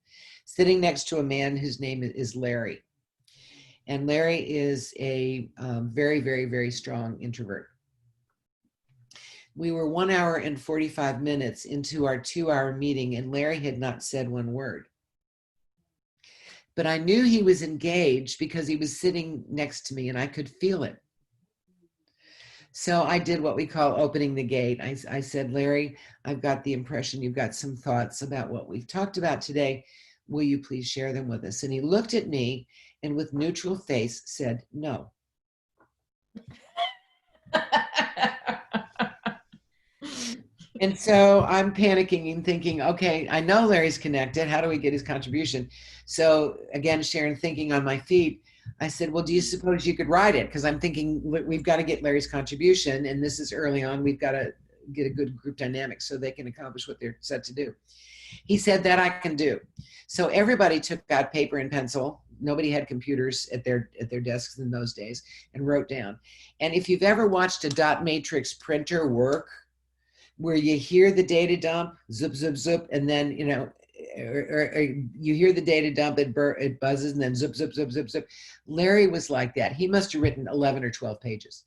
Sitting next to a man whose name is Larry. And Larry is a very, very, very strong introvert. We were 1 hour and 45 minutes into our 2-hour meeting, and Larry had not said one word. But I knew he was engaged because he was sitting next to me and I could feel it. So I did what we call opening the gate. I said, Larry, I've got the impression you've got some thoughts about what we've talked about today. Will you please share them with us? And he looked at me and with neutral face said, no. And so I'm panicking and thinking, okay, I know Larry's connected. How do we get his contribution? So again, Sharon, thinking on my feet, I said, well, do you suppose you could write it? Because I'm thinking we've got to get Larry's contribution. And this is early on. We've got to get a good group dynamic so they can accomplish what they're set to do. He said, that I can do. So everybody took out paper and pencil. Nobody had computers at their desks in those days, and wrote down. And if you've ever watched a dot matrix printer work, where you hear the data dump, zip, zip, zip, and then, or you hear the data dump, it buzzes, and then zip, zip, zip, zip, zip. Larry was like that. He must have written 11 or 12 pages.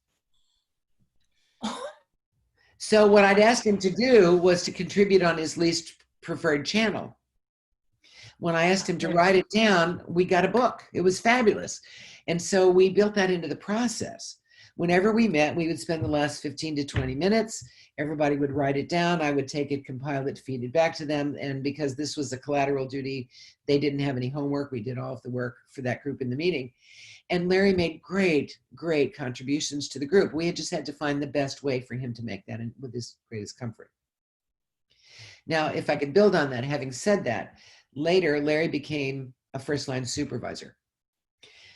So what I'd asked him to do was to contribute on his least preferred channel. When I asked him to write it down, we got a book. It was fabulous. And so we built that into the process. Whenever we met, we would spend the last 15 to 20 minutes. Everybody would write it down. I would take it, compile it, feed it back to them. And because this was a collateral duty, they didn't have any homework. We did all of the work for that group in the meeting. And Larry made great, great contributions to the group. We had just had to find the best way for him to make that with his greatest comfort. Now, if I could build on that, having said that, later, Larry became a first-line supervisor.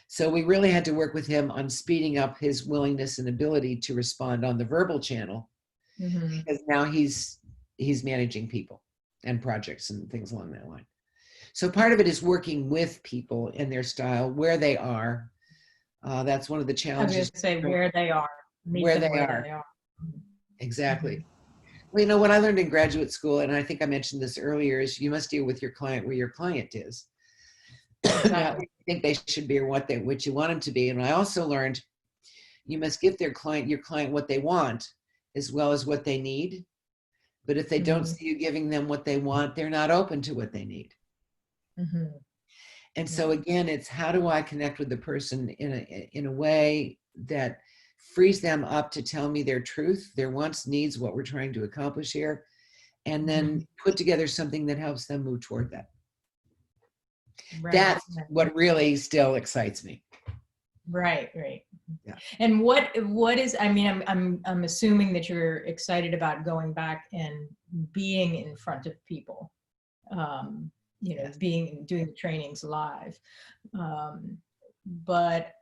So we really had to work with him on speeding up his willingness and ability to respond on the verbal channel, because now he's managing people and projects and things along that line. So part of it is working with people in their style, where they are. That's one of the challenges. I was going to say where they are. Where they are. Exactly. Well, what I learned in graduate school, and I think I mentioned this earlier, is you must deal with your client where your client is. Not what you think they should be or what you want them to be. And I also learned you must give your client what they want as well as what they need. But if they don't see you giving them what they want, they're not open to what they need. And so again, it's how do I connect with the person in a way that frees them up to tell me their truth, their wants, needs, what we're trying to accomplish here, and then put together something that helps them move toward that. Right. That's what really still excites me. Right. Yeah. And what is, I mean, I'm assuming that you're excited about going back and being in front of people, Yes. doing the trainings live. But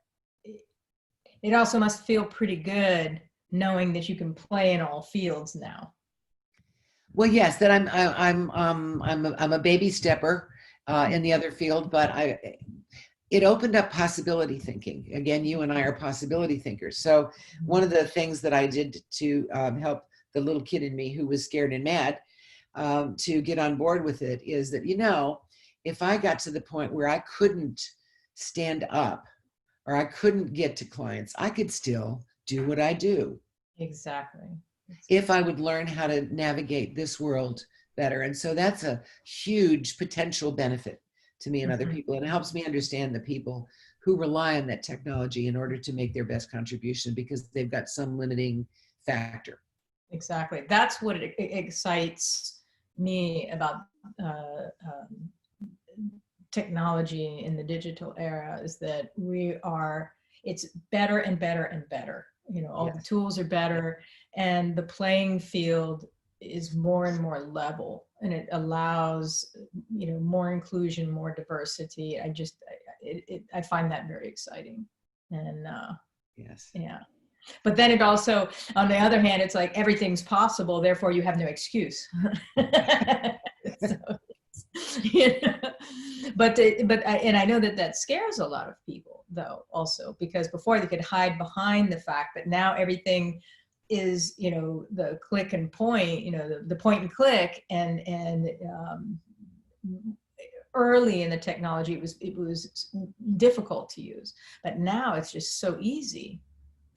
it also must feel pretty good knowing that you can play in all fields now. Well, yes, that I'm a baby stepper in the other field, but it opened up possibility thinking. Again, you and I are possibility thinkers. So one of the things that I did to help the little kid in me who was scared and mad to get on board with it is that, you know, if I got to the point where I couldn't stand up or I couldn't get to clients, I could still do what I do. Exactly. If I would learn how to navigate this world better. And so that's a huge potential benefit to me and other people. And it helps me understand the people who rely on that technology in order to make their best contribution because they've got some limiting factor. Exactly. That's what excites me about technology in the digital era, is that it's better and better and better. You know, all the tools are better, and the playing field is more and more level, and it allows, you know, more inclusion, more diversity. I find that very exciting. And yes. Yeah. But then it also, on the other hand, it's like everything's possible, therefore you have no excuse. So, you know, and I know that scares a lot of people, though, also, because before they could hide behind the fact that now everything is, you know, the click and point, you know, the point and click, and early in the technology it was difficult to use, but now it's just so easy.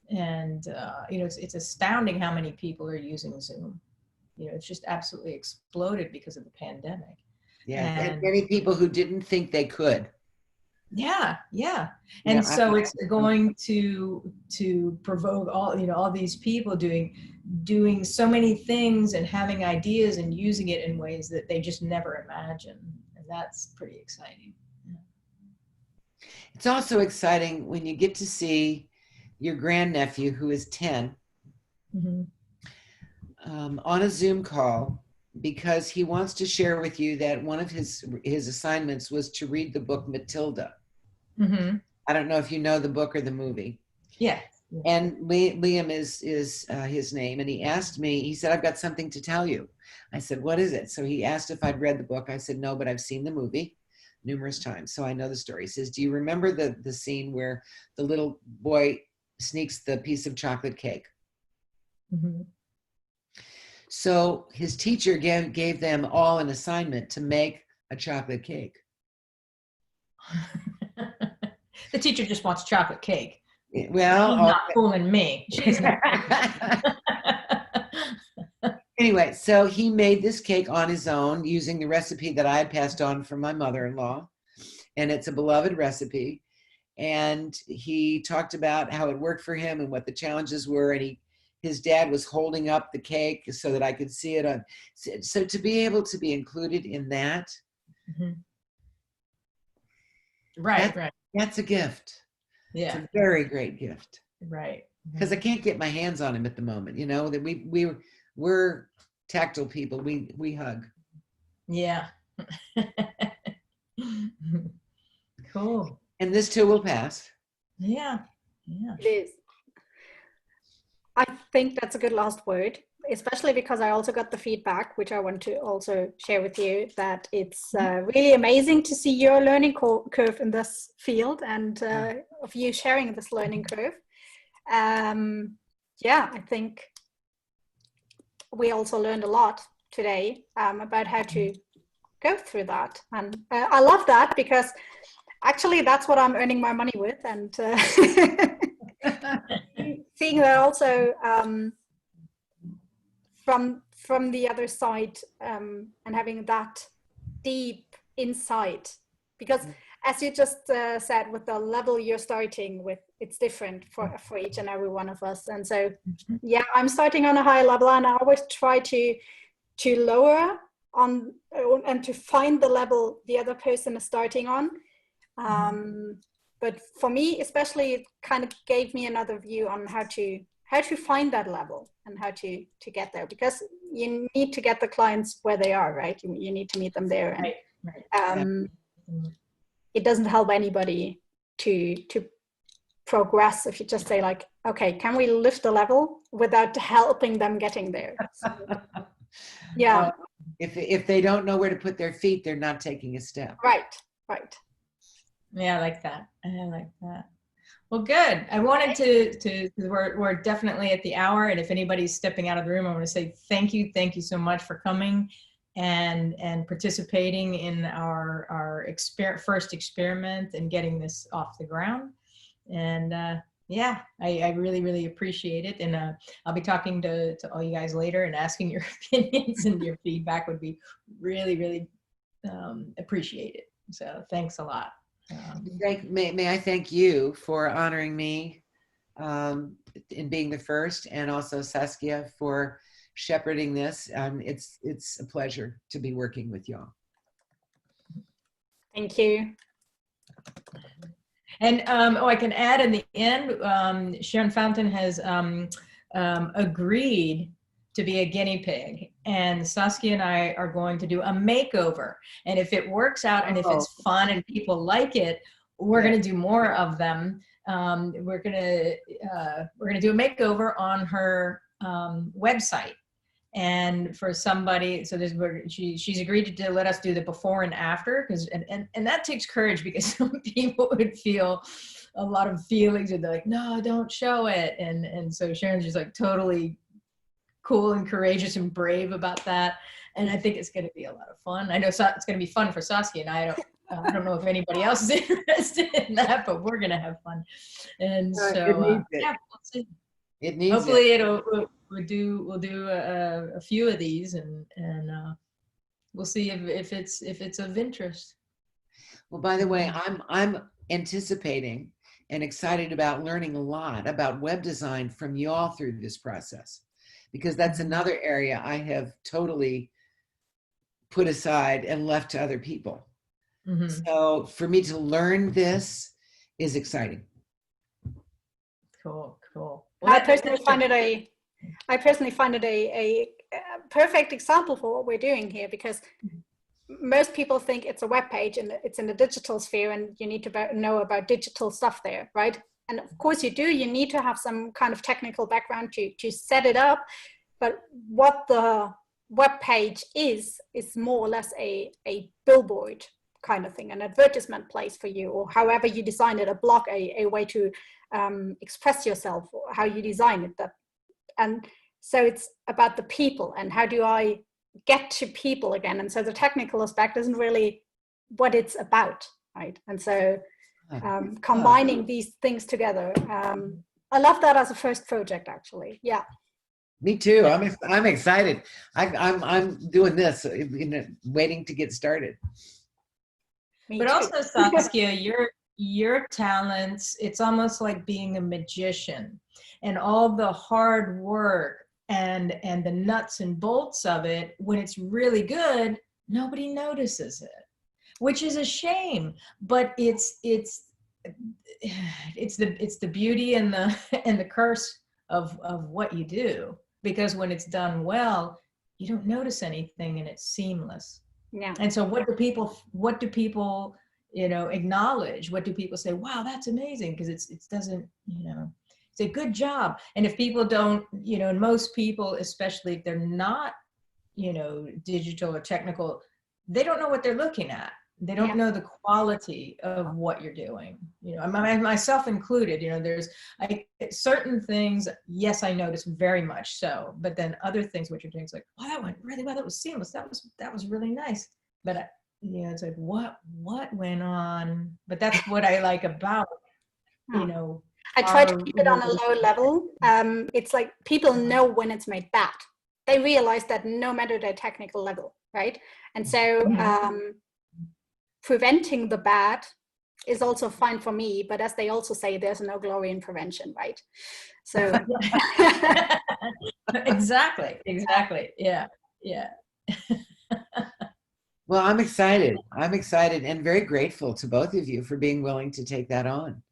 And you know, it's astounding how many people are using Zoom. You know, it's just absolutely exploded because of the pandemic. Yeah, and many people who didn't think they could. Yeah. And so it's going to provoke all, you know, all these people doing so many things and having ideas and using it in ways that they just never imagined. And that's pretty exciting. Yeah. It's also exciting when you get to see your grandnephew, who is 10, on a Zoom call, because he wants to share with you that one of his assignments was to read the book Matilda. I don't know if you know the book or the movie. Yeah. And Liam is his name, and he asked me, he said, I've got something to tell you. I said, what is it? So he asked if I'd read the book. I said, no, but I've seen the movie numerous times, so I know the story. He says, do you remember the scene where the little boy sneaks the piece of chocolate cake? So his teacher gave them all an assignment to make a chocolate cake. The teacher just wants chocolate cake. Well, she's not fooling me. She's not. Anyway, so he made this cake on his own using the recipe that I had passed on from my mother-in-law, and it's a beloved recipe. And he talked about how it worked for him and what the challenges were, and his dad was holding up the cake so that I could see it. So to be able to be included in that, right. That's a gift. Yeah, it's a very great gift. Right. Because I can't get my hands on him at the moment. You know that we're tactile people. We hug. Yeah. Cool. And this too will pass. Yeah. It is. I think that's a good last word, especially because I also got the feedback, which I want to also share with you, that it's really amazing to see your learning curve in this field, and of you sharing this learning curve. Yeah, I think we also learned a lot today about how to go through that. And I love that, because actually that's what I'm earning my money with. And seeing that also from the other side, and having that deep insight, because as you just said, with the level you're starting with, it's different for each and every one of us. And so, yeah, I'm starting on a high level, and I always try to lower on and to find the level the other person is starting on. But for me, especially, it kind of gave me another view on how to find that level and how to get there, because you need to get the clients where they are, right? You need to meet them there. And, right. It doesn't help anybody to progress if you just say like, okay, can we lift the level without helping them getting there? So, yeah. If they don't know where to put their feet, they're not taking a step. Right. Yeah, I like that. I like that. Well, good. I wanted to we're definitely at the hour, and if anybody's stepping out of the room, I want to say thank you so much for coming and participating in our first experiment and getting this off the ground. And yeah, I really appreciate it, and I'll be talking to all you guys later and asking your opinions, and your feedback would be really appreciated. So thanks a lot. May I thank you for honoring me in being the first, and also Saskia for shepherding this. It's a pleasure to be working with y'all. Thank you. And I can add in the end, Sharon Fountain has agreed to be a guinea pig, and Saskia and I are going to do a makeover. And if it works out, and if it's fun and people like it, we're going to do more of them. We're going to do a makeover on her website. And for somebody, so she's agreed to let us do the before and after, and that takes courage, because some people would feel a lot of feelings, and they're like, no, don't show it. And so Sharon's just like totally cool and courageous and brave about that. And I think it's going to be a lot of fun. I know it's going to be fun for Saskia and I. I don't know if anybody else is interested in that, but we're going to have fun. And so yeah, we'll see. It needs hopefully we'll do a few of these, and we'll see if it's of interest. Well, by the way, I'm anticipating and excited about learning a lot about web design from y'all through this process, because that's another area I have totally put aside and left to other people. Mm-hmm. So for me to learn this is exciting. Cool. Well, I personally find it a perfect example for what we're doing here, because most people think it's a web page and it's in the digital sphere, and you need to know about digital stuff there, right? And of course you do. You need to have some kind of technical background to set it up. But what the web page is more or less a billboard kind of thing, an advertisement place for you, or however you design it, a blog, a way to express yourself, or how you design it. And so it's about the people, and how do I get to people again? And so the technical aspect isn't really what it's about, right? And so combining these things together, I love that as a first project, actually. Yeah. Me too. I'm excited. I'm doing this, waiting to get started. But also, Saskia, your talents, it's almost like being a magician, and all the hard work and the nuts and bolts of it, when it's really good, nobody notices it, which is a shame. But it's the beauty and the curse of what you do, because when it's done well, you don't notice anything and it's seamless. Yeah. And so what do people acknowledge? What do people say? Wow, that's amazing, because it doesn't, it's a good job. And if people don't, and most people, especially if they're not, digital or technical, they don't know what they're looking at. They don't know the quality of what you're doing. Myself included, there's certain things, yes, I notice very much so, but then other things what you're doing is like, wow, that went really well. That was seamless. That was really nice. But it's like, what went on? But that's what I like about, I try to keep it on a low level. It's like people know when it's made bad. They realize that no matter their technical level, right? And so preventing the bad is also fine for me, but as they also say, there's no glory in prevention, right? So exactly. Yeah. Well, I'm excited and very grateful to both of you for being willing to take that on.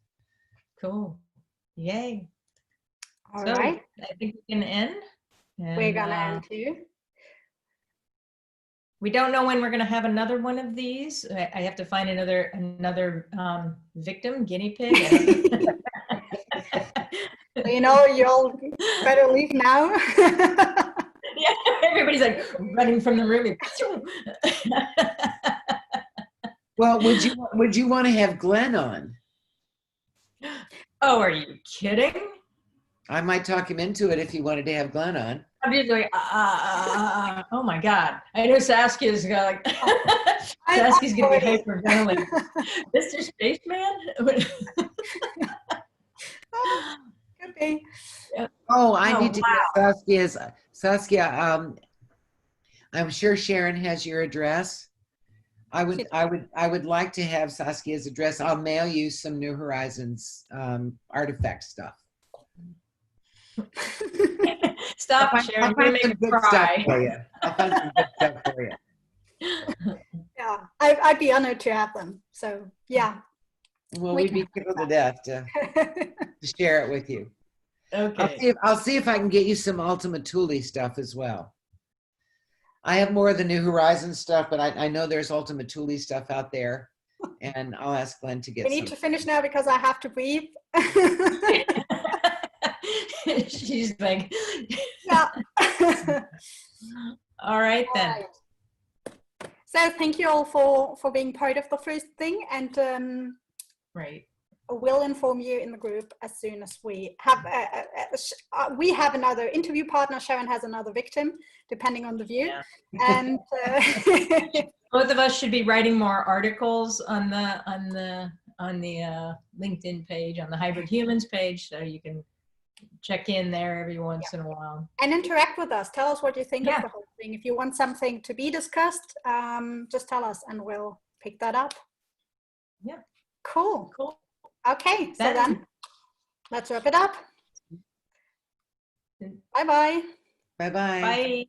Cool. Yay. All right. I think we can end. We're gonna end too. We don't know when we're going to have another one of these. I have to find another victim, guinea pig. You all better leave now. Yeah, everybody's like running from the room. Well, would you want to have Glenn on? Oh, are you kidding? I might talk him into it if he wanted to have Glenn on. I'm just like, oh my God. I know Saskia's got like, Saskia's going to be hyperventilating. Mr. Spaceman? Could be. Oh, I need to get Saskia, I'm sure Sharon has your address. I would like to have Saskia's address. I'll mail you some New Horizons artifact stuff. Stop, Sharon. You're going to make me cry. I'll find some good stuff for you. Yeah, I'd be honored to have them. So, yeah. Well, we'd be tickled to death to share it with you. Okay. I'll see if I can get you some Ultima Thule stuff as well. I have more of the New Horizons stuff, but I know there's Ultima Thule stuff out there, and I'll ask Glenn to get some. We need to finish now because I have to breathe. She's like, yeah. All right then. All right. So thank you all for being part of the first thing, and right. We'll inform you in the group as soon as we have we have another interview partner. Sharon has another victim, depending on the view. Yeah. And both of us should be writing more articles on the LinkedIn page, on the Hybrid Humans page, so you can check in there every once in a while and interact with us. Tell us what you think of the whole thing. If you want something to be discussed, just tell us and we'll pick that up. Yeah. Cool. Okay, so then let's wrap it up. Bye-bye. Bye-bye. Bye.